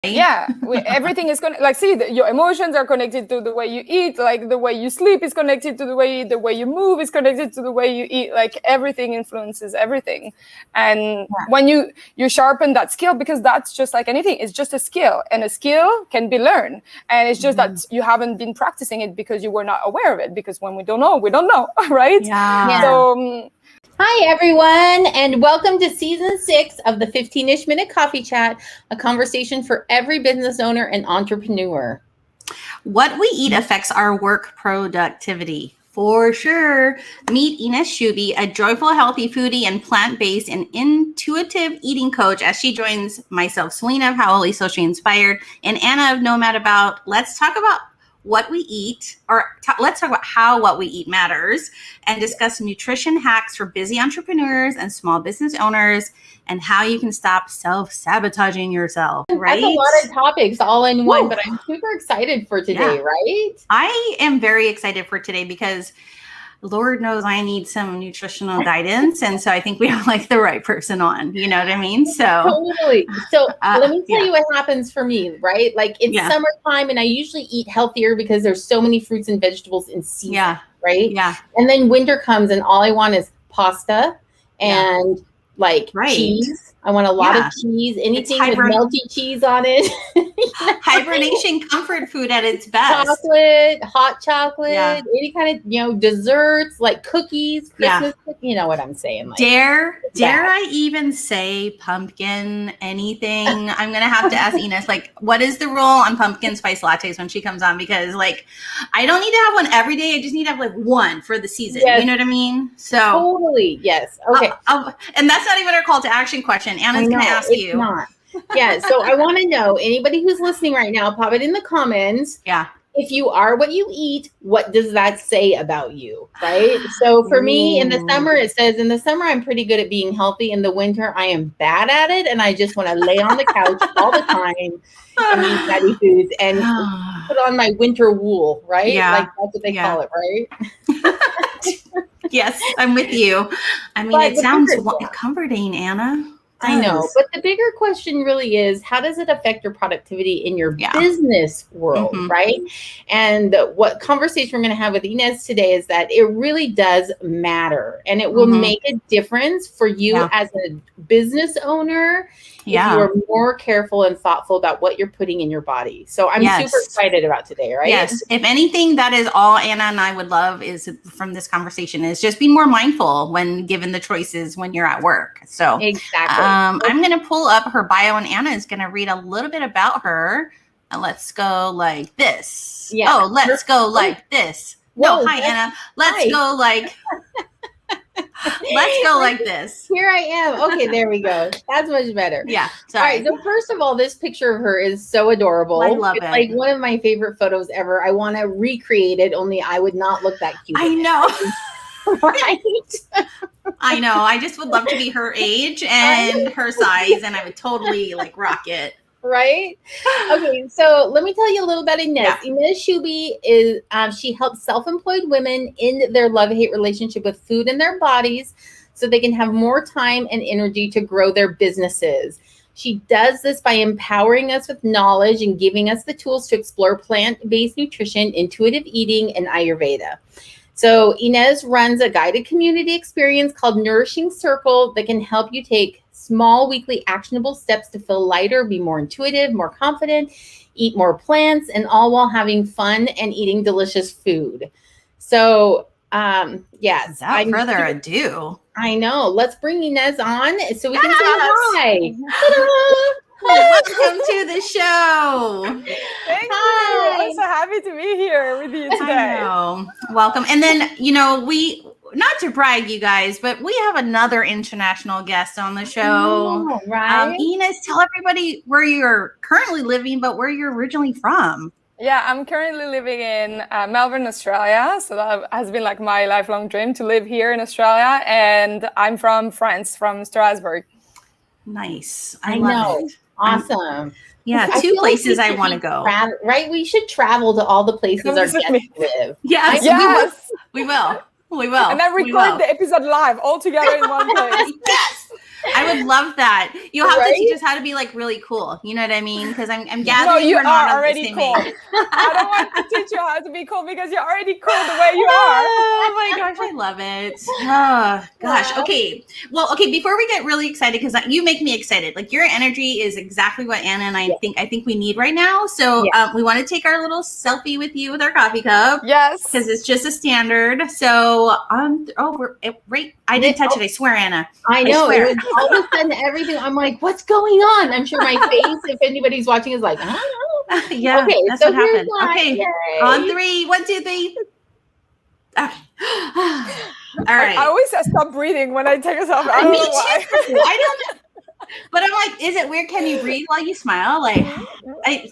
Yeah, everything is like, see, your emotions are connected to the way you eat, like the way you sleep is connected to the way you move is connected to the way you eat, like everything influences everything. And when you sharpen that skill, because that's just like anything, it's just a skill, and a skill can be learned, and it's just that you haven't been practicing it because you were not aware of it, because when we don't know, right? So hi, everyone, and welcome to season 6 of the 15-ish minute coffee chat, a conversation for every business owner and entrepreneur. What we eat affects our work productivity, for sure. Meet Ines Schubi, a joyful, healthy foodie and plant-based and intuitive eating coach, as she joins myself, Selena of Hauoli, Socially Inspired, and Anna of NomadAbout. Let's talk about what we eat, or let's talk about how what we eat matters, and discuss nutrition hacks for busy entrepreneurs and small business owners, and how you can stop self-sabotaging yourself, right? That's a lot of topics all in one, but I'm super excited for today, right? I am very excited for today because Lord knows I need some nutritional guidance. And so I think we have like the right person on, you know what I mean? So totally. So let me tell you what happens for me, right? Like it's summertime and I usually eat healthier because there's so many fruits and vegetables in season, right? Yeah. And then winter comes and all I want is pasta and cheese. I want a lot of cheese, anything with melty cheese on it. Hibernation comfort food at its best. Chocolate, hot chocolate, any kind of, desserts, like cookies, Christmas cookies, you know what I'm saying. Like, dare I even say pumpkin anything? I'm going to have to ask Ines, like, what is the rule on pumpkin spice lattes when she comes on? Because, like, I don't need to have one every day. I just need to have, like, one for the season. Yes. You know what I mean? So totally. Yes. Okay. And that's not even our call to action question. Anna's going to ask you. Not. Yeah. So I want to know, anybody who's listening right now, pop it in the comments. Yeah. If you are what you eat, what does that say about you? Right. So for me in the summer, it says in the summer, I'm pretty good at being healthy. In the winter, I am bad at it. And I just want to lay on the couch all the time and eat fatty foods and put on my winter wool. Right. Yeah. Like that's what they call it. Right. Yes, I'm with you. I mean, it sounds comforting, Anna. I know, but the bigger question really is, how does it affect your productivity in your business world, right? And what conversation we're going to have with Ines today is that it really does matter, and it will make a difference for you as a business owner if you are more careful and thoughtful about what you're putting in your body. So I'm super excited about today, right? Yes. If anything, that is all Anna and I would love is from this conversation is just be more mindful when given the choices when you're at work. So exactly. I'm going to pull up her bio, and Anna is going to read a little bit about her. Let's go like this. Yeah. Oh, let's go like this. Whoa, no, hi, Anna. Let's go like... Let's go like this. Here I am. Okay, there we go. That's much better. Yeah. Sorry. All right. So first of all, this picture of her is so adorable. I love it. Like one of my favorite photos ever. I want to recreate it, only I would not look that cute. I know. Right? I know. I just would love to be her age and her size, and I would totally like rock it. Right? Okay, so let me tell you a little about Ines. Ines Schubi is, she helps self-employed women in their love-hate relationship with food and their bodies so they can have more time and energy to grow their businesses. She does this by empowering us with knowledge and giving us the tools to explore plant-based nutrition, intuitive eating, and Ayurveda. So Ines runs a guided community experience called Nourishing Circle that can help you take small weekly actionable steps to feel lighter, be more intuitive, more confident, eat more plants, and all while having fun and eating delicious food. So, without further ado, I know. Let's bring Ines on so we can say hi. Welcome to the show. Thank you. I'm so happy to be here with you today. I know. Welcome. And then, we, not to brag, you guys, but we have another international guest on the show. Oh, right. Ines, tell everybody where you're currently living, but where you're originally from. Yeah, I'm currently living in Melbourne, Australia. So that has been like my lifelong dream to live here in Australia. And I'm from France, from Strasbourg. Nice. I know. It. Awesome. Yeah, two places I want to go. Right? We should travel to all the places our guests live. Yes. We will. And then record the episode live all together in one place. Yes. I would love that. You'll have Right? to teach us how to be like really cool. You know what I mean? Because I'm gathering No, you we're not are of the already same cool. age. I don't want to teach you how to be cool because you're already cool the way you are. Oh my gosh, I love it. Oh gosh. Okay. Well, okay. Before we get really excited, because you make me excited. Like your energy is exactly what Anna and I think we need right now. So we want to take our little selfie with you with our coffee cup. Yes. Because it's just a standard. So we're right. I didn't touch it. I swear, Anna. I know. swear. It was all of a sudden everything. I'm like, what's going on? I'm sure my face, if anybody's watching, is like, I don't know. Yeah, okay, that's so what happened. Why. Okay, Yay. on 3, 1, 2, 3. Okay. All right. I always stop breathing when I take a selfie. I don't know why. I don't know. But I'm like, is it weird? Can you breathe while you smile? Like, I'm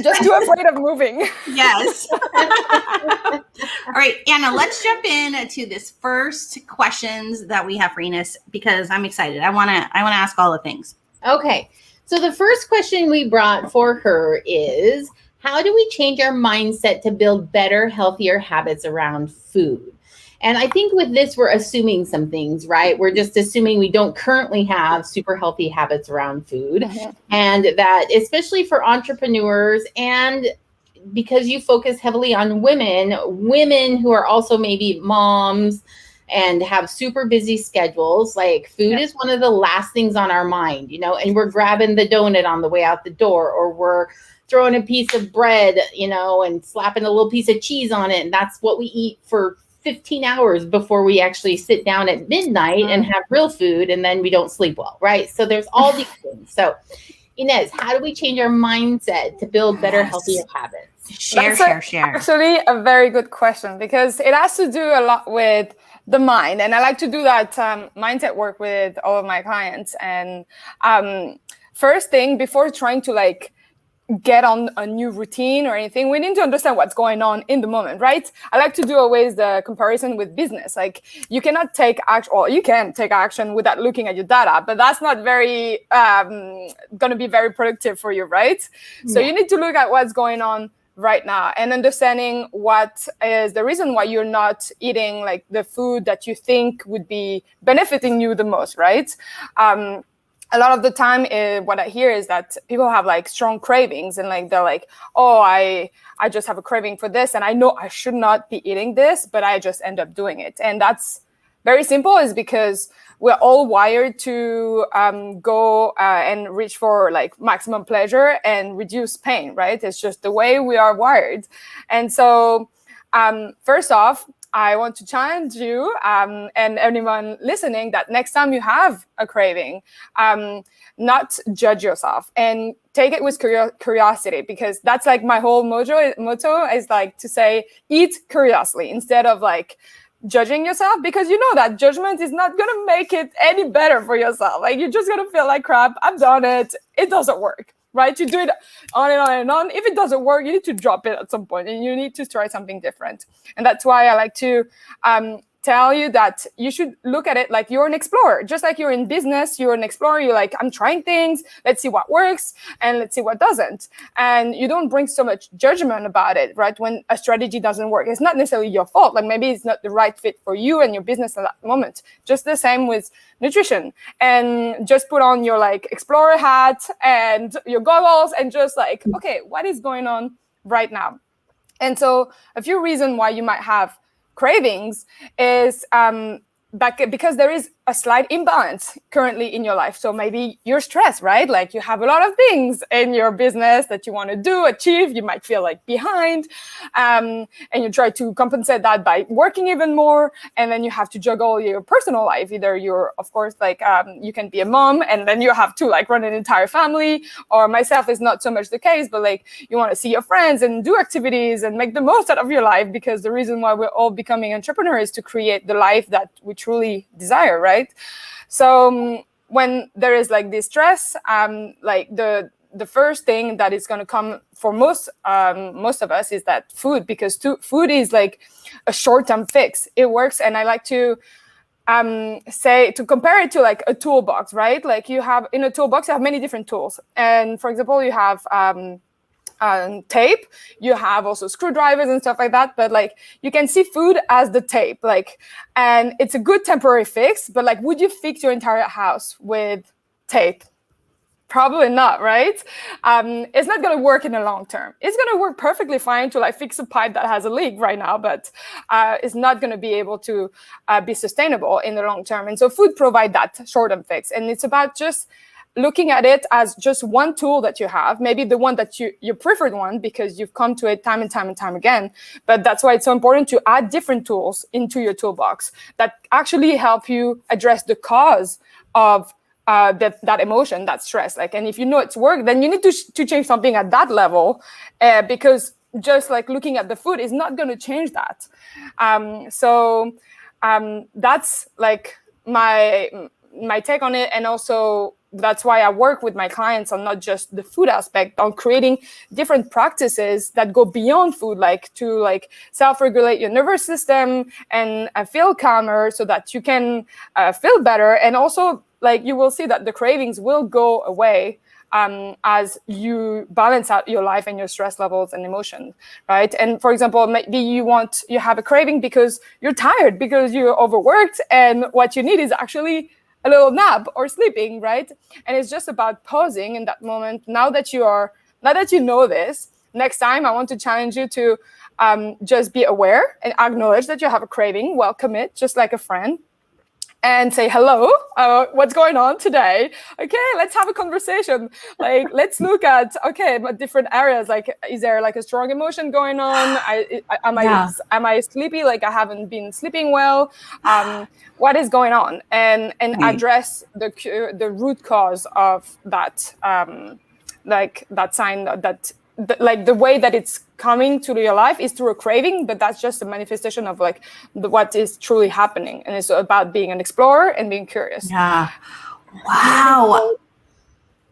just too afraid of moving. Yes. All right, Anna, let's jump in to this first questions that we have for Ines because I'm excited. I want to ask all the things. Okay. So the first question we brought for her is, how do we change our mindset to build better, healthier habits around food? And I think with this, we're assuming some things, right? We're just assuming we don't currently have super healthy habits around food. Mm-hmm. And that, especially for entrepreneurs, and because you focus heavily on women who are also maybe moms and have super busy schedules, like food is one of the last things on our mind, and we're grabbing the donut on the way out the door, or we're throwing a piece of bread, and slapping a little piece of cheese on it. And that's what we eat for 15 hours before we actually sit down at midnight and have real food, and then we don't sleep well, right? So there's all these things. So Ines, how do we change our mindset to build better, healthier habits? Share. Actually, a very good question, because it has to do a lot with the mind. And I like to do that mindset work with all of my clients. And first thing, before trying to get on a new routine or anything, we need to understand what's going on in the moment, right? I like to do always the comparison with business. Like, you cannot take action, or you can take action without looking at your data, but that's not very going to be very productive for you, right? So you need to look at what's going on right now and understanding what is the reason why you're not eating like the food that you think would be benefiting you the most, right? A lot of the time, what I hear is that people have strong cravings, and they're like, oh, I just have a craving for this, and I know I should not be eating this, but I just end up doing it. And that's very simple, is because we're all wired to go and reach for maximum pleasure and reduce pain, right? It's just the way we are wired. And so first off, I want to challenge you and anyone listening that next time you have a craving, not judge yourself and take it with curiosity, because that's my whole motto is to say, eat curiously instead of judging yourself, because you know that judgment is not going to make it any better for yourself. You're just going to feel like crap. I've done it. It doesn't work. Right? You do it on and on and on. If it doesn't work, you need to drop it at some point and you need to try something different. And that's why I like to tell you that you should look at it like you're an explorer. Just like you're in business, you're an explorer. You're like, I'm trying things. Let's see what works and let's see what doesn't. And you don't bring so much judgment about it, right? When a strategy doesn't work, it's not necessarily your fault. Maybe it's not the right fit for you and your business at that moment. Just the same with nutrition. And just put on your explorer hat and your goggles and just okay, what is going on right now? And so a few reasons why you might have cravings is because there is a slight imbalance currently in your life. So maybe you're stressed, right? You have a lot of things in your business that you want to do, achieve. You might feel behind, and you try to compensate that by working even more. And then you have to juggle your personal life. Either you're, of course, you can be a mom and then you have to run an entire family, or myself is not so much the case, but you want to see your friends and do activities and make the most out of your life, because the reason why we're all becoming entrepreneurs is to create the life that we truly desire, right? So when there is this stress, the first thing that is going to come for most of us is that food, because food is a short-term fix. It works, and I like to say, to compare it to a toolbox, right? You have in a toolbox, you have many different tools, and for example, you have tape. You have also screwdrivers and stuff like that, but like you can see food as the tape, like, and it's a good temporary fix, but like, would you fix your entire house with tape? Probably not, right? It's not going to work in the long term. It's going to work perfectly fine to like fix a pipe that has a leak right now, but it's not going to be able to be sustainable in the long term. And so food provide that short-term fix. And it's about just looking at it as just one tool that you have, maybe the one that your preferred one, because you've come to it time and time and time again. But that's why it's so important to add different tools into your toolbox that actually help you address the cause of that emotion, that stress. Like, and if you know it's work, then you need to change something at that level, because just like looking at the food is not going to change that. So that's like my take on it. And also that's why I work with my clients on not just the food aspect, on creating different practices that go beyond food, like to like self-regulate your nervous system and feel calmer so that you can feel better. And also like you will see that the cravings will go away as you balance out your life and your stress levels and emotions, right? And for example, maybe you have a craving because you're tired, because you're overworked, and what you need is actually a little nap or sleeping, right? And it's just about pausing in that moment. Now that you know this, next time I want to challenge you to just be aware and acknowledge that you have a craving, welcome it, just like a friend, and say, hello, what's going on today? Okay, let's have a conversation. Like, let's look at, different areas. Like, is there like a strong emotion going on? Am I sleepy? Like, I haven't been sleeping well. What is going on? And address the root cause of that, like that sign that like the way that it's coming to your life is through a craving, but that's just a manifestation of like what is truly happening. And it's about being an explorer and being curious. Yeah. Wow.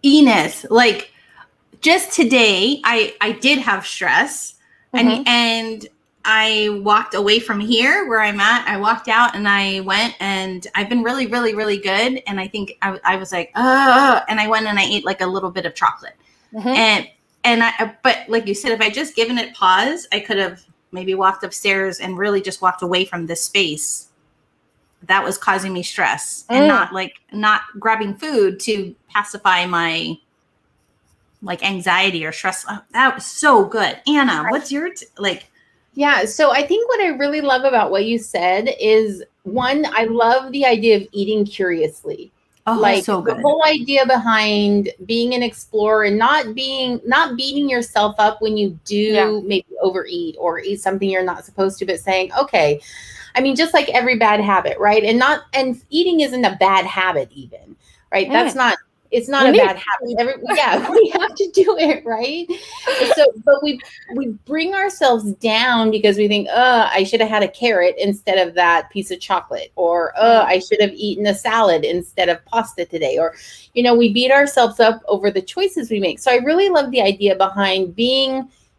Ines, like just today, I did have stress, and I walked away from here where I'm at. I walked out and I went, and I've been really, really, really good. And I think I was like, and I went and I ate like a little bit of chocolate. But like you said, if I just given it pause, I could have maybe walked upstairs and really just walked away from this space that was causing me stress, and not grabbing food to pacify my like anxiety or stress. Oh, that was so good. Anna, what's your Yeah. So I think what I really love about what you said is, one, I love the idea of eating curiously. Oh, like so good. The whole idea behind being an explorer and not beating yourself up when you do maybe overeat or eat something you're not supposed to, but saying, okay, I mean, just like every bad habit, right? And eating isn't a bad habit even, right? It's not a bad habit. We have to do it, right? But we bring ourselves down because we think, I should have had a carrot instead of that piece of chocolate, or I should have eaten a salad instead of pasta today, or we beat ourselves up over the choices we make. So I really love the idea behind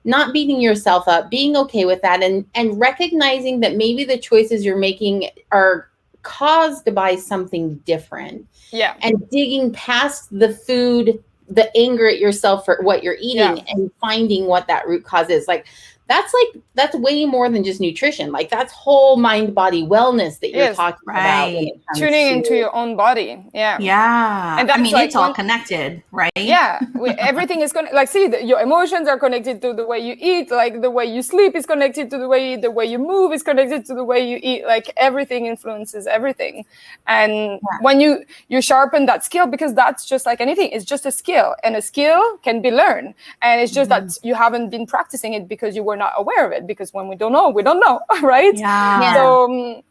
not beating yourself up, being okay with that, and recognizing that maybe the choices you're making are caused by something different. Yeah. And digging past the food, the anger at yourself for what you're eating, and finding what that root cause is. That's way more than just nutrition. Like, that's whole mind body wellness that you're talking about. When it comes tuning into your own body. Yeah. Yeah. And that's it's all connected, right? Yeah. Everything is your emotions are connected to the way you eat. Like, the way you sleep is connected to the way you move is connected to the way you eat. Like, everything influences everything. And when you sharpen that skill, because that's just like anything, it's just a skill, and a skill can be learned. And it's just that you haven't been practicing it because you were not aware of it, because when we don't know, right? So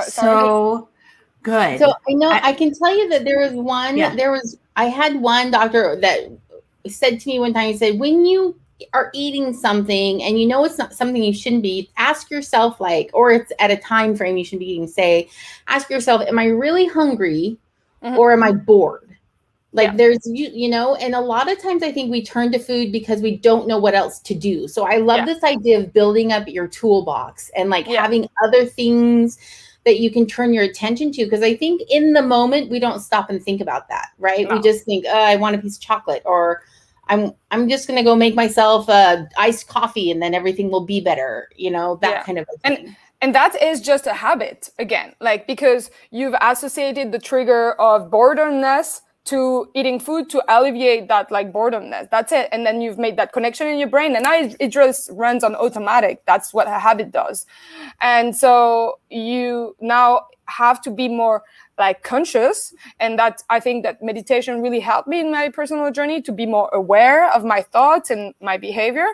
so good. So I can tell you that there was one, I had one doctor that said to me one time, he said, when you are eating something and it's not something you shouldn't be, ask yourself, or it's at a time frame you should be eating, ask yourself, am I really hungry or am I bored? There's, and a lot of times I think we turn to food because we don't know what else to do. So I love this idea of building up your toolbox and having other things that you can turn your attention to. Because I think in the moment, we don't stop and think about that, right? No. We just think, I want a piece of chocolate, or I'm just gonna go make myself iced coffee and then everything will be better, that kind of a thing. And that is just a habit again, like, because you've associated the trigger of boredomness to eating food to alleviate that like boredomness. That's it. And then you've made that connection in your brain, and now it just runs on automatic. That's what a habit does. And so you now have to be more like conscious, and that I think that meditation really helped me in my personal journey to be more aware of my thoughts and my behavior.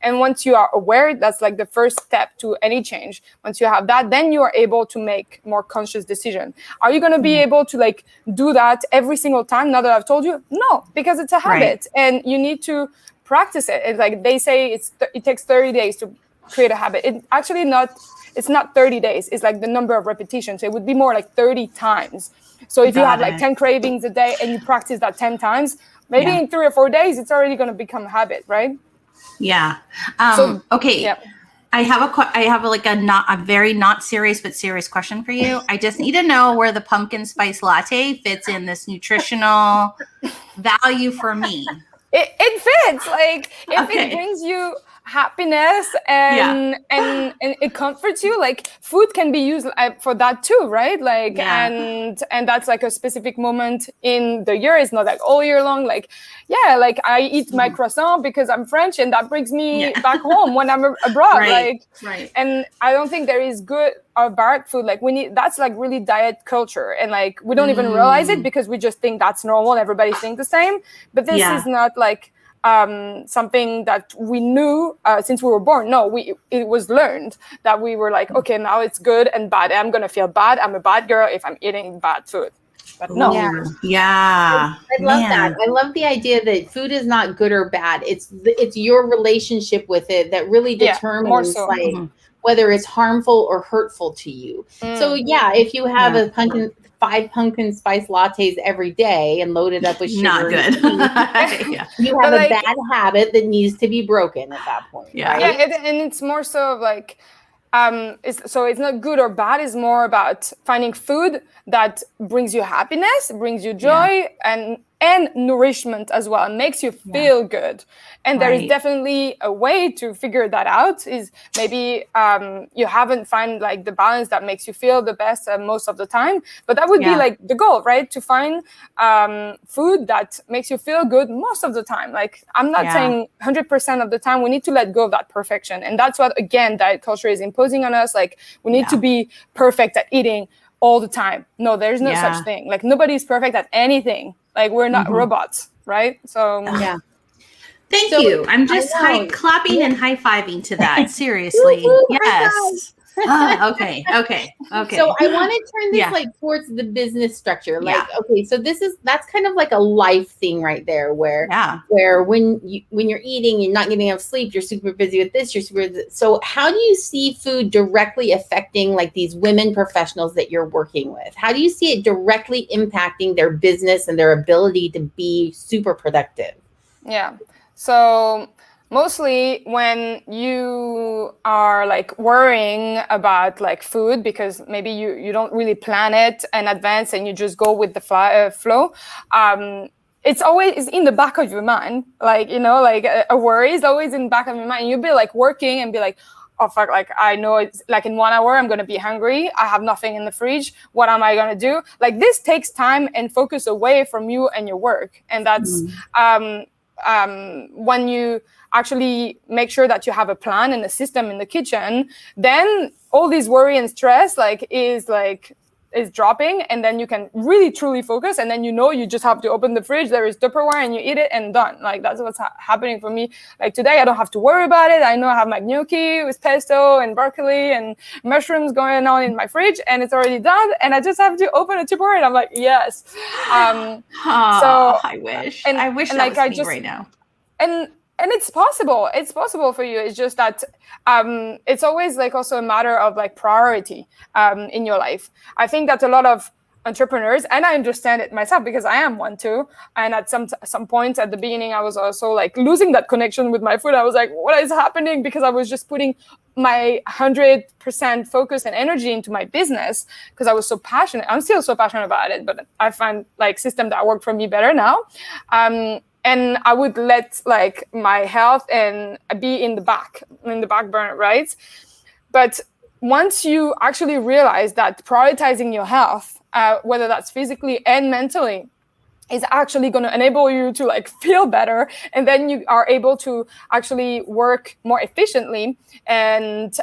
And once you are aware, that's like the first step to any change. Once you have that, then you are able to make more conscious decision. Are you going to be able to like do that every single time now that I've told you? No, because it's a habit, and you need to practice it. It's like they say it takes 30 days to create a habit. It's not 30 days. It's like the number of repetitions. It would be more like 30 times. So if you have like 10 cravings a day and you practice that 10 times, maybe in 3 or 4 days, it's already going to become a habit, right? Yeah. Okay. Yeah. I have a very not serious but serious question for you. I just need to know where the pumpkin spice latte fits in this nutritional value for me. It fits. Like if it brings you happiness and it comforts you, like food can be used for that too, right? Like and that's like a specific moment in the year. It's not like all year long. Like like I eat my croissant because I'm French and that brings me back home when I'm abroad. And I don't think there is good or bad food. Like that's like really diet culture, and like we don't even realize it because we just think that's normal. Everybody thinks the same, but this is not like something that we knew since we were born. No, it was learned that we were like, okay, now it's good and bad. I'm gonna feel bad. I'm a bad girl if I'm eating bad food. But no. I love that. I love the idea that food is not good or bad. It's your relationship with it that really determines whether it's harmful or hurtful to you. So if you have a 5 pumpkin spice lattes every day and load it up with sugar, not good. You have a bad habit that needs to be broken at that point. Right? And it's more so like it's not good or bad. It's more about finding food that brings you happiness, brings you joy, and nourishment as well. It makes you feel good. And there is definitely a way to figure that out. Is maybe you haven't found like the balance that makes you feel the best most of the time. But that would be like the goal, right? To find food that makes you feel good most of the time. Like I'm not saying 100% of the time. We need to let go of that perfection. And that's what, again, diet culture is imposing on us. Like we need to be perfect at eating all the time. No, there's no such thing. Like nobody's perfect at anything. Like we're not robots, right? So Thank you. I'm just clapping and high-fiving to that. Seriously. Yes. Okay. So I want to turn this like towards the business structure. Like, okay, so that's kind of like a life thing right there, where when you're eating, you're not getting enough sleep, you're super busy with this, so how do you see food directly affecting like these women professionals that you're working with? How do you see it directly impacting their business and their ability to be super productive? Yeah. So mostly when you are like worrying about like food because maybe you don't really plan it in advance and you just go with the flow, it's always in the back of your mind. Like, like a worry is always in the back of your mind. You'll be like working and be like, oh fuck, like I know it's like in 1 hour I'm going to be hungry. I have nothing in the fridge. What am I going to do? Like this takes time and focus away from you and your work. And that's when you actually make sure that you have a plan and a system in the kitchen, then all this worry and stress is dropping, and then you can really truly focus, and then you just have to open the fridge, there is Tupperware, and you eat it and done. Like that's what's happening for me. Like today I don't have to worry about it. I know I have my gnocchi with pesto and broccoli and mushrooms going on in my fridge, and it's already done, and I just have to open a Tupperware, and I'm like, yes. So I wish that was me right now. And it's possible. It's possible for you. It's just that it's always like also a matter of like priority in your life. I think that a lot of entrepreneurs, and I understand it myself because I am one too. And at some point at the beginning, I was also like losing that connection with my food. I was like, what is happening? Because I was just putting my 100% focus and energy into my business because I was so passionate. I'm still so passionate about it, but I find like system that work for me better now. and I would let like my health and be in the back burner, right? But once you actually realize that prioritizing your health, whether that's physically and mentally, is actually going to enable you to like feel better, and then you are able to actually work more efficiently and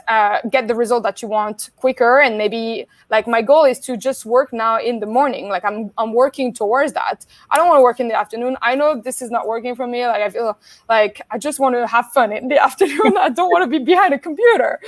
get the result that you want quicker. And maybe like my goal is to just work now in the morning. Like I'm working towards that. I don't want to work in the afternoon. I know this is not working for me. Like I feel like I just want to have fun in the afternoon. I don't want to be behind a computer.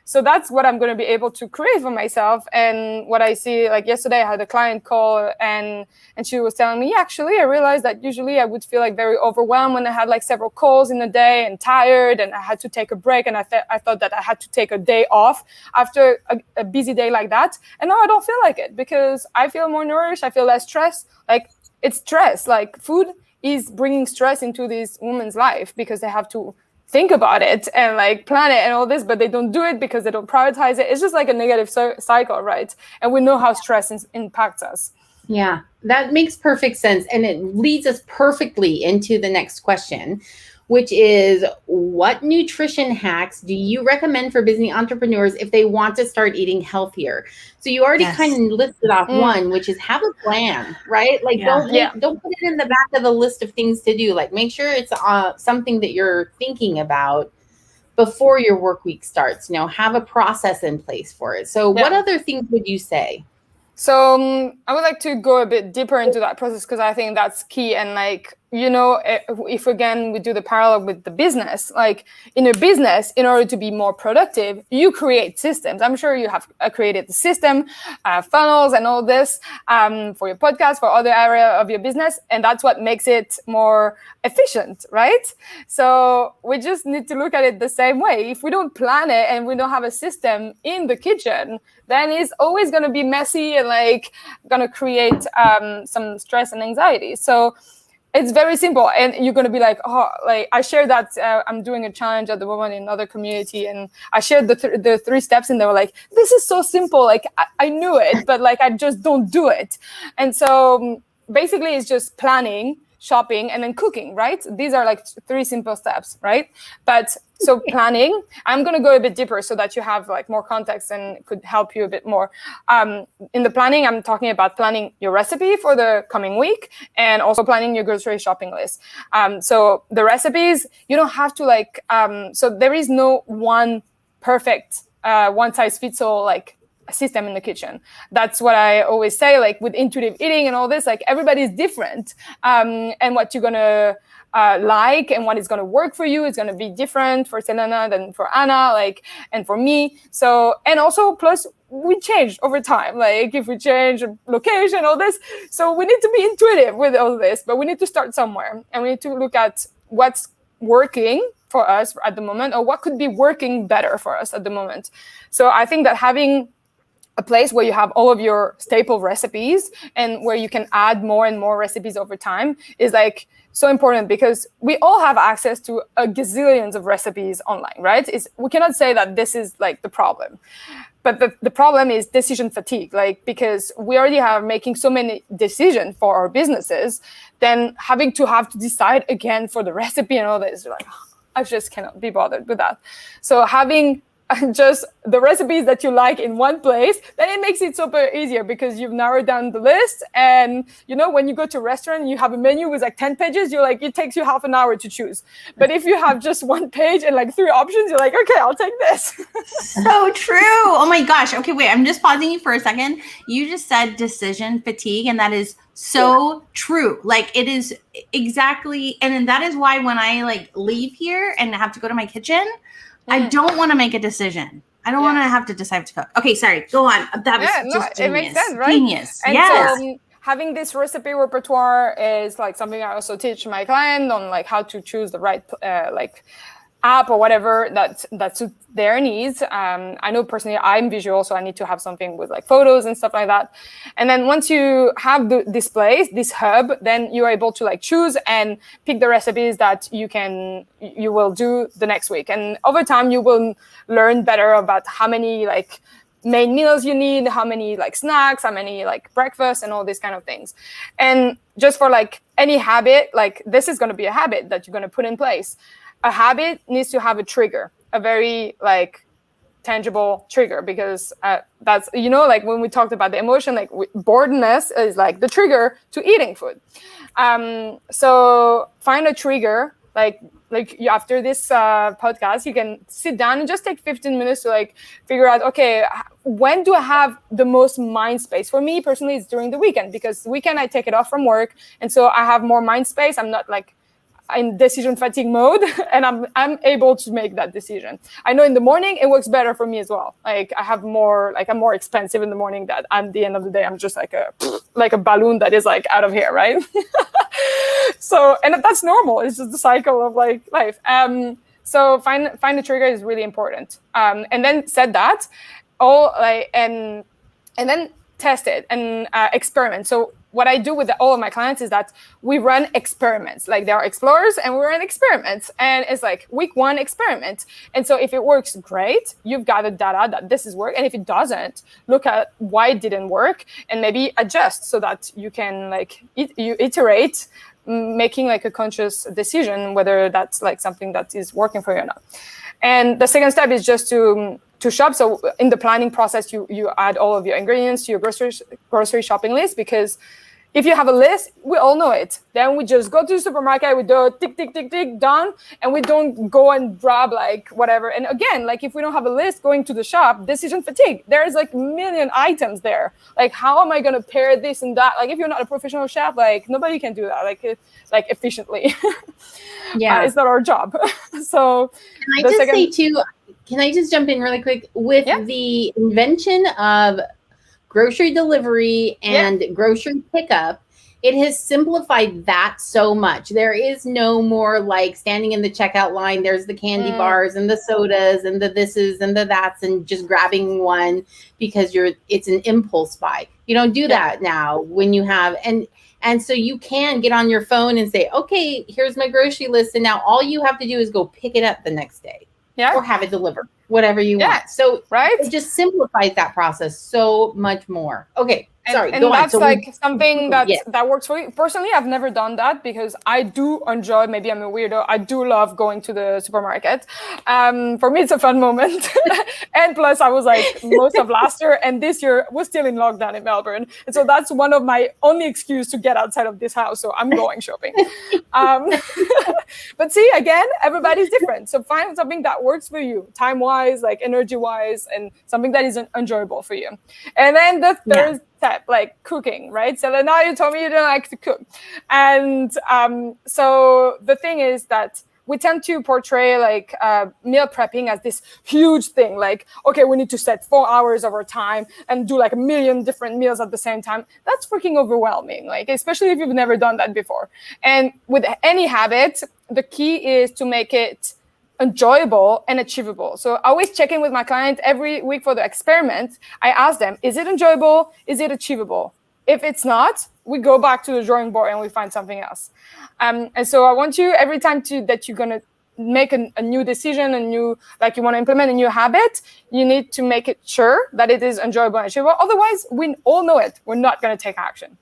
So that's what I'm going to be able to create for myself. And what I see, like yesterday, I had a client call and she was telling me, yeah, actually, I realized that usually I would feel like very overwhelmed when I had like several calls in a day and tired, and I had to take a break. And I thought that I had to take a day off after a busy day like that. And now I don't feel like it because I feel more nourished. I feel less stressed. Like it's stress. Like food is bringing stress into this woman's life because they have to think about it and like plan it and all this, but they don't do it because they don't prioritize it. It's just like a negative cycle, right? And we know how stress impacts us. Yeah, that makes perfect sense. And it leads us perfectly into the next question, which is, what nutrition hacks do you recommend for busy entrepreneurs if they want to start eating healthier? So you already kind of listed off one, which is have a plan, right? Like don't put it in the back of the list of things to do. Like make sure it's something that you're thinking about before your work week starts. You know, have a process in place for it. So what other things would you say? So I would like to go a bit deeper into that process because I think that's key. And like, you know, if again we do the parallel with the business, like in a business, in order to be more productive, you create systems. I'm sure you have created the system, funnels and all this for your podcast, for other area of your business. And that's what makes it more efficient, right? So we just need to look at it the same way. If we don't plan it and we don't have a system in the kitchen, then it's always going to be messy and like going to create some stress and anxiety. So it's very simple, and you're going to be like, oh, like I shared that I'm doing a challenge at the moment in another community, and I shared the 3 steps, and they were like, this is so simple. Like I knew it, but like I just don't do it. And so basically it's just planning, shopping, and then cooking, right? These are like 3 simple steps, right? But so planning, I'm going to go a bit deeper so that you have like more context and could help you a bit more. In the planning, I'm talking about planning your recipe for the coming week and also planning your grocery shopping list. So the recipes, you don't have to like, so there is no one perfect one size fits all like system in the kitchen. That's what I always say, like with intuitive eating and all this, like everybody's different. And what you're going to like and what is going to work for you is going to be different for Selena than for Anna, like, and for me. So, and also plus we change over time, like if we change location, all this. So we need to be intuitive with all this, but we need to start somewhere and we need to look at what's working for us at the moment or what could be working better for us at the moment. So I think that having a place where you have all of your staple recipes and where you can add more and more recipes over time is like so important, because we all have access to a gazillions of recipes online, right? We cannot say that this is like the problem, but the problem is decision fatigue, like because we already are making so many decisions for our businesses, then having to decide again for the recipe and all this, like, I just cannot be bothered with that. So having just the recipes that you like in one place, then it makes it super easier because you've narrowed down the list. And you know, when you go to a restaurant and you have a menu with like 10 pages, you're like, it takes you half an hour to choose. But if you have just one page and like 3 options, you're like, okay, I'll take this. So true. Oh my gosh. Okay, wait, I'm just pausing you for a second. You just said decision fatigue, and that is so true. Like it is exactly. And that is why when I like leave here and have to go to my kitchen, I don't want to make a decision. I don't want to have to decide to cook. Okay, sorry. Go on. That was just genius. It makes sense, right? Genius. And yes. So, having this recipe repertoire is like something I also teach my client on, like how to choose the right like app or whatever that suits their needs. I know personally I'm visual, so I need to have something with like photos and stuff like that. And then once you have this place, this hub, then you're able to like choose and pick the recipes that you will do the next week. And over time you will learn better about how many like main meals you need, how many like snacks, how many like breakfast, and all these kind of things. And just for like any habit, like this is going to be a habit that you're going to put in place. A habit needs to have a trigger, a very like tangible trigger, because that's, you know, like when we talked about the emotion, like boredness is like the trigger to eating food. So find a trigger, like you, after this podcast, you can sit down and just take 15 minutes to like figure out, okay, when do I have the most mind space? For me personally, it's during the weekend, because the weekend I take it off from work, and so I have more mind space. I'm not like in decision fatigue mode, and I'm able to make that decision. I know in the morning it works better for me as well. Like I have more, like I'm more expensive in the morning, that at the end of the day I'm just like a balloon that is like out of here, right? So, and that's normal. It's just the cycle of like life. So find a trigger is really important. And then set that all like, and then test it and experiment. So what I do with all of my clients is that we run experiments. Like there are explorers and we run experiments, and it's like week 1 experiment. And so if it works, great, you've got the data that this is work. And if it doesn't, look at why it didn't work and maybe adjust so that you can like you iterate, making like a conscious decision whether that's like something that is working for you or not. And the second step is just to shop. So in the planning process, you add all of your ingredients to your grocery shopping list, because if you have a list, we all know it. Then we just go to the supermarket, we do tick, tick, tick, tick, done. And we don't go and grab like whatever. And again, like if we don't have a list going to the shop, decision fatigue. There's like a million items there. Like how am I going to pair this and that? Like if you're not a professional chef, like nobody can do that like efficiently. Yeah. It's not our job. So can I just say too, can I just jump in really quick with the invention of grocery delivery and grocery pickup? It has simplified that so much. There is no more like standing in the checkout line. There's the candy bars and the sodas and the thises and the that's, and just grabbing one because it's an impulse buy. You don't do that now when you have, and so you can get on your phone and say, okay, here's my grocery list. And now all you have to do is go pick it up the next day. Yeah. Or have it delivered, whatever you want. So it just simplifies that process so much more. Okay. Sorry. And that's like something that works for you. Personally, I've never done that because I do enjoy, maybe I'm a weirdo, I do love going to the supermarket. For me, it's a fun moment. And plus I was like most of last year and this year was still in lockdown in Melbourne. And so that's one of my only excuse to get outside of this house. So I'm going shopping. But see, again, everybody's different. So find something that works for you, time-wise, like energy-wise, and something that is enjoyable for you. And then the third step, like cooking, right? Selena, you told me you don't like to cook. And so the thing is that we tend to portray like meal prepping as this huge thing. Like, okay, we need to set 4 hours of our time and do like a million different meals at the same time. That's freaking overwhelming, like, especially if you've never done that before. And with any habit, the key is to make it enjoyable and achievable. So I always check in with my clients every week for the experiment. I ask them, is it enjoyable? Is it achievable? If it's not, we go back to the drawing board and we find something else. And so I want you every time that you're going to make a new decision, you want to implement a new habit, you need to make it sure that it is enjoyable and achievable. Otherwise, we all know it. We're not going to take action.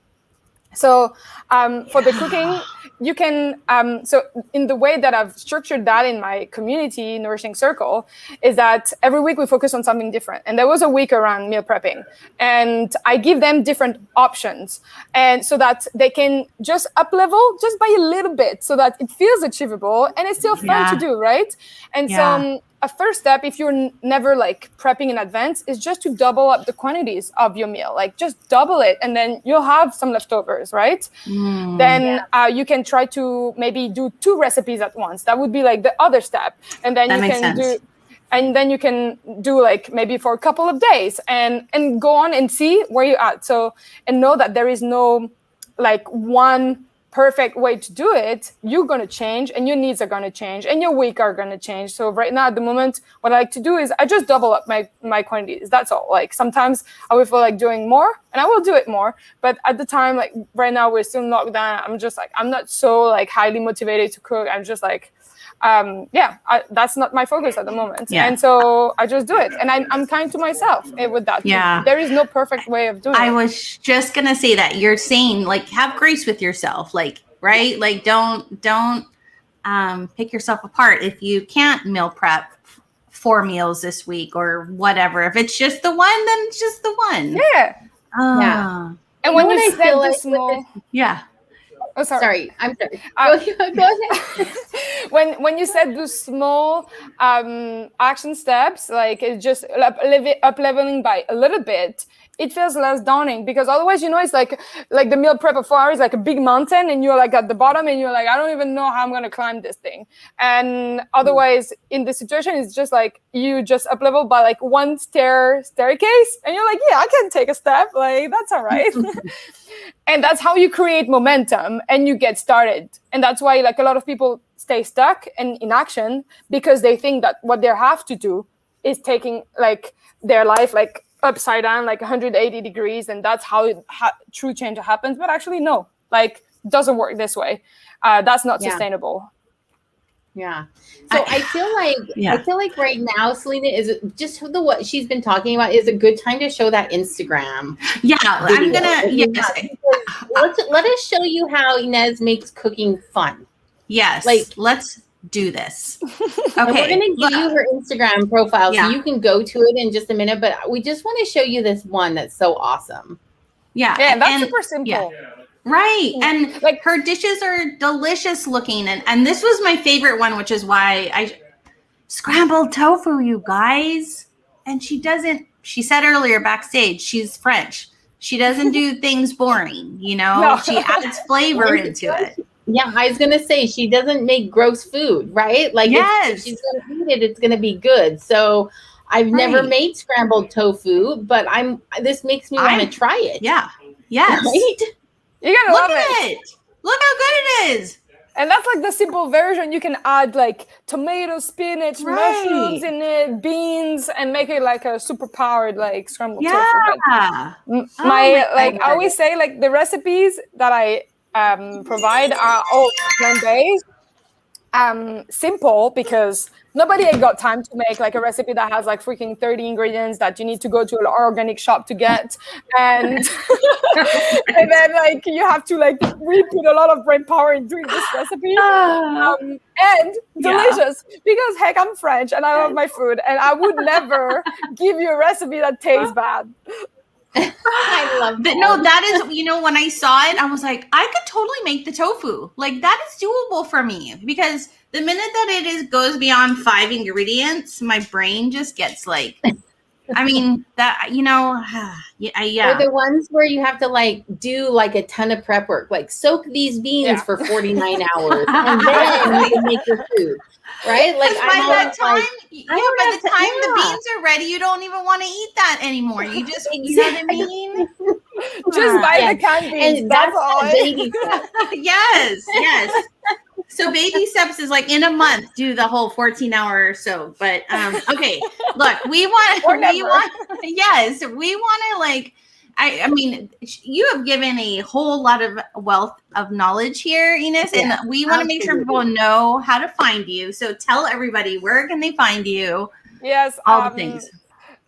So for the cooking, you can, so in the way that I've structured that in my community, Nourishing Circle, is that every week we focus on something different. And there was a week around meal prepping. And I give them different options. And so that they can just up level just by a little bit so that it feels achievable and it's still fun to do, right? And so a first step, if you're never like prepping in advance, is just to double up the quantities of your meal. Like just double it and then you'll have some leftovers, right? Then you can try to maybe do 2 recipes at once. That would be like the other step. And then you can do like maybe for a couple of days and go on and see where you're at. So, and know that there is no like one perfect way to do it. You're going to change and your needs are going to change and your week are going to change. So right now at the moment, what I like to do is I just double up my quantities. That's all. Like sometimes I will feel like doing more and I will do it more. But at the time, like right now, we're still in lockdown. I'm just like, I'm not so like highly motivated to cook. I'm just like, that's not my focus at the moment. Yeah. And so I just do it. And I'm kind to myself with that. Yeah. There is no perfect way of doing it. I was just going to say that. You're saying like, have grace with yourself, like, right? Like don't pick yourself apart if you can't meal prep 4 meals this week or whatever. If it's just the one, then it's just the one. Yeah. Yeah. And when you said the small, yeah. Oh, sorry. I'm sorry. Go ahead. when you said those small action steps, like it's just up leveling by a little bit, it feels less daunting, because otherwise, you know, it's like the meal prep of 4 hours, like a big mountain, and you're like at the bottom, and you're like, I don't even know how I'm gonna climb this thing. And otherwise, in this situation, it's just like you just up level by like one staircase, and you're like, yeah, I can take a step, like that's all right. And that's how you create momentum and you get started. And that's why like a lot of people stay stuck and in action, because they think that what they have to do is taking like their life like upside down, like 180 degrees, and that's how true change happens. But actually, no, like it doesn't work this way. That's not sustainable. Yeah. So I feel like right now, Selena, is just what she's been talking about is a good time to show that Instagram. Yeah, I'm gonna. Yes. Let us show you how Ines makes cooking fun. Yes. Like, let's do this. Okay. And we're gonna give you her Instagram profile, so you can go to it in just a minute. But we just want to show you this one that's so awesome. Yeah. Yeah, that's super simple. Yeah. Right. And like her dishes are delicious looking. And this was my favorite one, which is why I scrambled tofu, you guys. And she said earlier backstage, she's French. She doesn't do things boring, you know, no. She adds flavor into it. Yeah, I was going to say, she doesn't make gross food, right? Like if she's going to eat it, it's going to be good. So I've never made scrambled tofu, but this makes me want to try it. Yeah. Yes. Right? You're gonna love it. Look how good it is. And that's like the simple version. You can add like tomato, spinach, mushrooms in it, beans, and make it like a super powered like scrambled tofu. I always say like the recipes that I provide are all plant-based. Simple, because nobody ain't got time to make like a recipe that has like freaking 30 ingredients that you need to go to an organic shop to get, and and then like you have to like really put a lot of brain power in doing this recipe. And delicious, because heck, I'm French and I love my food, and I would never give you a recipe that tastes bad. I love that. No, that is, you know, when I saw it, I was like, I could totally make the tofu. Like that is doable for me, because the minute that goes beyond 5 ingredients, my brain just gets like, I mean, that, you know, yeah. Or the ones where you have to like do like a ton of prep work, like soak these beans for 49 hours and then you can make your food. Right? Like by the time the beans are ready, you don't even want to eat that anymore. You just, you know what I mean? Just buy the canned beans. And that's all. Baby Yes. So baby steps is like in a month, do the whole 14-hour or so. But okay, look, we want to like, I mean, you have given a whole lot of wealth of knowledge here, Ines, and we want to make sure people know how to find you. So tell everybody, where can they find you? Yes, all the things.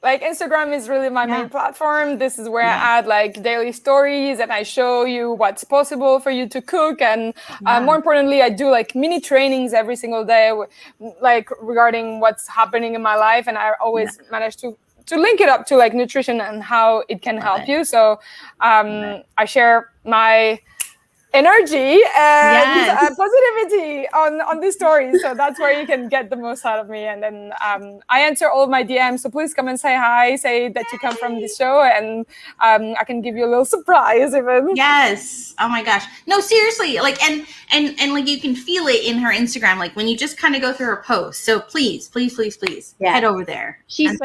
Like Instagram is really my main platform. This is where I add like daily stories and I show you what's possible for you to cook. And more importantly, I do like mini trainings every single day, like regarding what's happening in my life. And I always manage to link it up to like nutrition and how it can help you. So I share my energy and positivity on these stories. So that's where you can get the most out of me. And then I answer all of my DMs. So please come and say hi, say that you come from this show, and I can give you a little surprise even. Yes. Oh my gosh. No, seriously. Like, and like you can feel it in her Instagram, like when you just kind of go through her posts. So please head over there. She's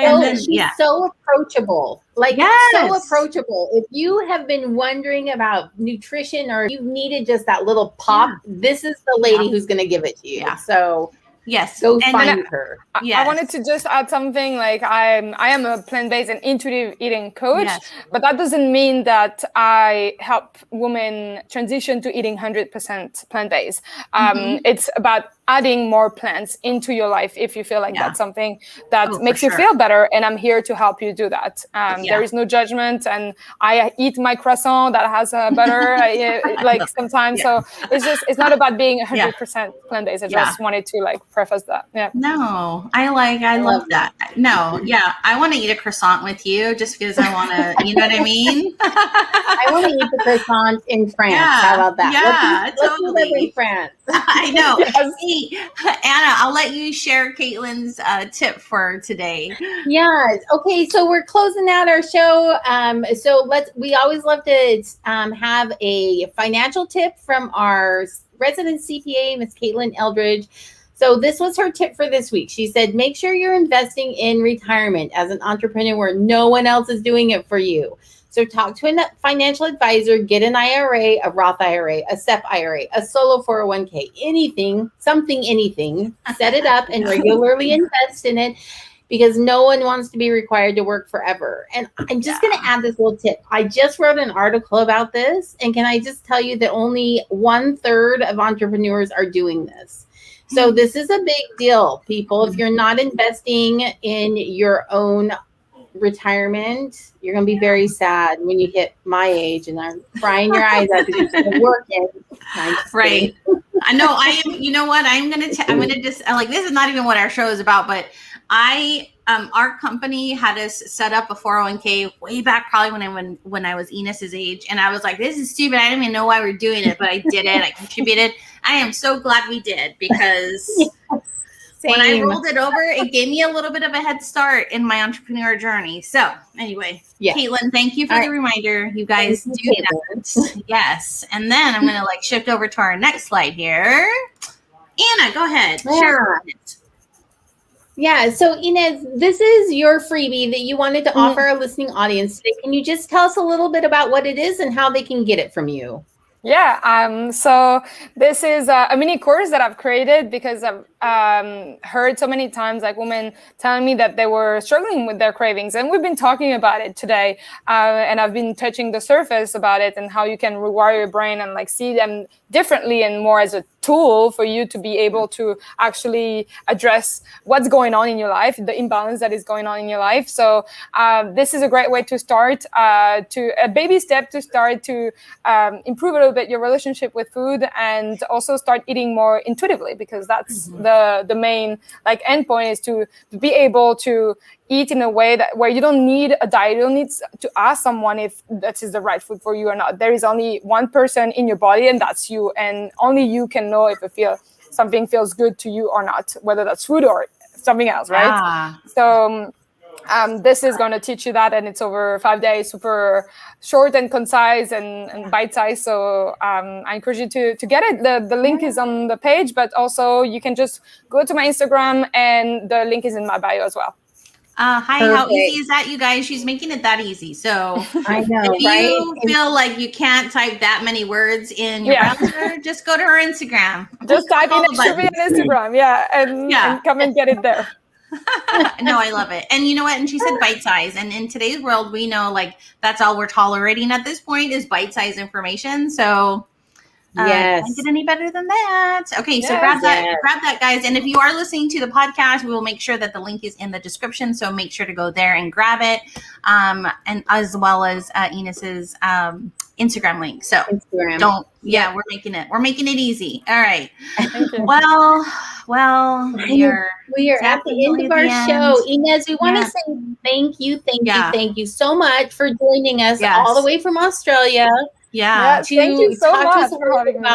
so approachable. Like so approachable. If you have been wondering about nutrition or you needed just that little pop, this is the lady who's going to give it to you. Yeah. So Yes. Go find her. Yes. I wanted to just add something. Like I am a plant-based and intuitive eating coach, but that doesn't mean that I help women transition to eating 100% plant-based. It's about adding more plants into your life if you feel like that's something that makes you feel better, and I'm here to help you do that. There is no judgment, and I eat my croissant that has butter like sometimes. So it's not about being 100% plant-based. I just wanted to like preface that. No, I love that. No, I want to eat a croissant with you just because I want to, you know what I mean? I want to eat the croissant in France. How about that? Let's do that in France. I know. Hey, Anna, I'll let you share Caitlin's tip for today. Yes. Okay. So we're closing out our show. We always love to have a financial tip from our resident CPA, Miss Caitlin Eldridge. So this was her tip for this week. She said, make sure you're investing in retirement as an entrepreneur. No one else is doing it for you. So talk to a financial advisor, get an IRA, a Roth IRA, a SEP IRA, a solo 401k, anything, set it up and regularly invest in it, because no one wants to be required to work forever. And I'm just going to add this little tip. I just wrote an article about this. And can I just tell you that only 1/3 of entrepreneurs are doing this? So this is a big deal, people. If you're not investing in your own retirement, you're going to be very sad when you hit my age and are crying your eyes out because you're working. Right. I know. I am. You know what? I'm going to just like, this is not even what our show is about, but our company had us set up a 401k way back, probably when I was Ines's age. And I was like, this is stupid. I didn't even know why we're doing it, but I did it. I contributed. I am so glad we did, because when I rolled it over, it gave me a little bit of a head start in my entrepreneur journey. So anyway, Caitlin, thank you for the reminder. You guys do that. Yes. And then I'm going to shift over to our next slide here. Anna, go ahead. Share it. Yeah. So Ines, this is your freebie that you wanted to offer our listening audience today. Can you just tell us a little bit about what it is and how they can get it from you? Yeah, so this is a mini course that I've created because I've heard so many times women telling me that they were struggling with their cravings, and we've been talking about it today, and I've been touching the surface about it and how you can rewire your brain and see them differently and more as a tool for you to be able to actually address what's going on in your life, the imbalance that is going on in your life. So this is a great way to start, to a baby step to start to improve a little bit your relationship with food, and also start eating more intuitively, because that's the main end point, is to be able to eat in a way that where you don't need a diet. You don't need to ask someone if that is the right food for you or not. There is only one person in your body, and that's you, and only you can know if something feels good to you or not, whether that's food or something else, right? So this is going to teach you that, and it's over 5 days, super short and concise and bite-sized. So I encourage you to get it. The link is on the page, but also you can just go to my Instagram, and the link is in my bio as well. Hi, how easy is that, you guys? She's making it that easy. So I know, if you feel like you can't type that many words in your browser, just go to her Instagram. Just type in Ines Schubi on Instagram, and come and get it there. No, I love it. And you know what? And she said bite size. And in today's world, we know that's all we're tolerating at this point is bite size information. So can't get any better than that. Okay, so grab that, guys. And if you are listening to the podcast, we will make sure that the link is in the description. So make sure to go there and grab it, and as well as Ines's Instagram link. So we're making it easy. All right. Well, we are at the end of our show. Ines, we want to say thank you so much for joining us all the way from Australia. Thank you so much for having me.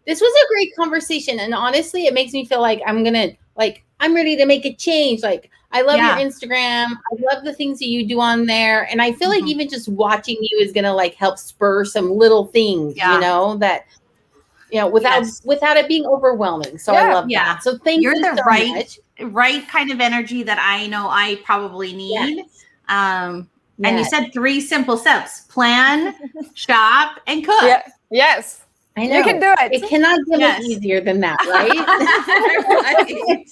This was a great conversation, and honestly, it makes me feel like I'm ready to make a change. I love your Instagram. I love the things that you do on there, and I feel like even just watching you is gonna help spur some little things, without it being overwhelming. So I love that. So thank you so much. Right kind of energy that I know I probably need. And you said 3 simple steps: plan, shop, and cook. Yes. I know. You can do it. It cannot get Yes. easier than that, right? Right.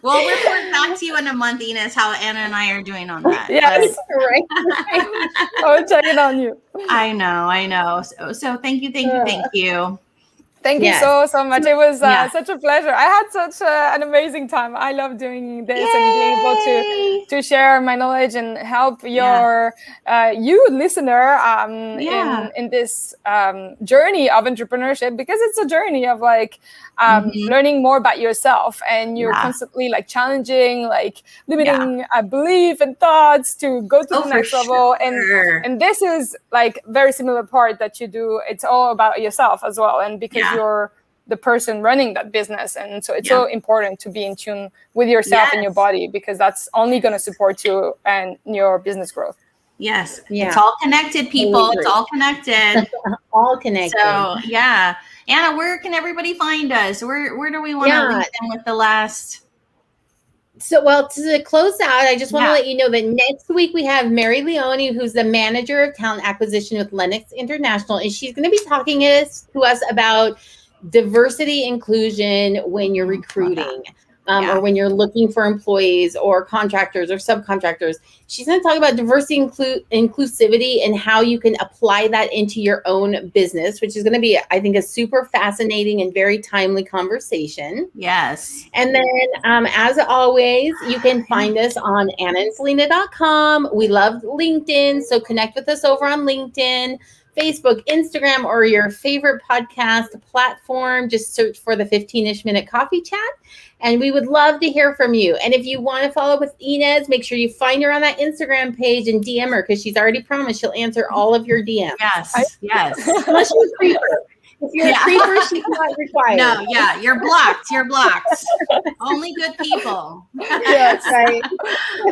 We'll report back to you in a month, Ines, how Anna and I are doing on that. Yes. Right. I'll check it on you. I know. So thank you. Thank you Yes. so much. It was Yeah. such a pleasure. I had such an amazing time. I love doing this and being able to share my knowledge and help your you listener in this journey of entrepreneurship, because it's a journey of like learning more about yourself, and you're constantly like challenging, like limiting belief and thoughts to go to the next level. And this is like very similar part that you do. It's all about yourself as well, and because you're the person running that business, and so it's so important to be in tune with yourself and your body, because that's only going to support you and your business growth. Yes. It's all connected, people. It's all connected. All connected. So Anna, where can everybody find us? Where do we want to leave them with the last? So, well, to close out, I just want to let you know that next week we have Mary Leone, who's the manager of talent acquisition with Lennox International, and she's going to be talking to us about diversity inclusion when you're recruiting. Or when you're looking for employees or contractors or subcontractors. She's going to talk about diversity inclusivity and how you can apply that into your own business, which is going to be, I think, a super fascinating and very timely conversation. Yes. And then, as always, you can find us on AnnaandSelena.com. We love LinkedIn, so connect with us over on LinkedIn, Facebook, Instagram, or your favorite podcast platform. Just search for the 15-ish minute coffee chat. And we would love to hear from you. And if you want to follow up with Ines, make sure you find her on that Instagram page and DM her, because she's already promised she'll answer all of your DMs. Yes. Unless you're a creeper. If you're a creeper, she's not required. No, you're blocked. Only good people. Yes, right.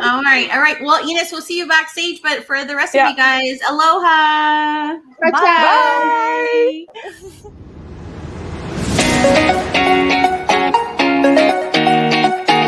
All right. Well, Ines, we'll see you backstage. But for the rest of you guys, aloha. Bye. Bye.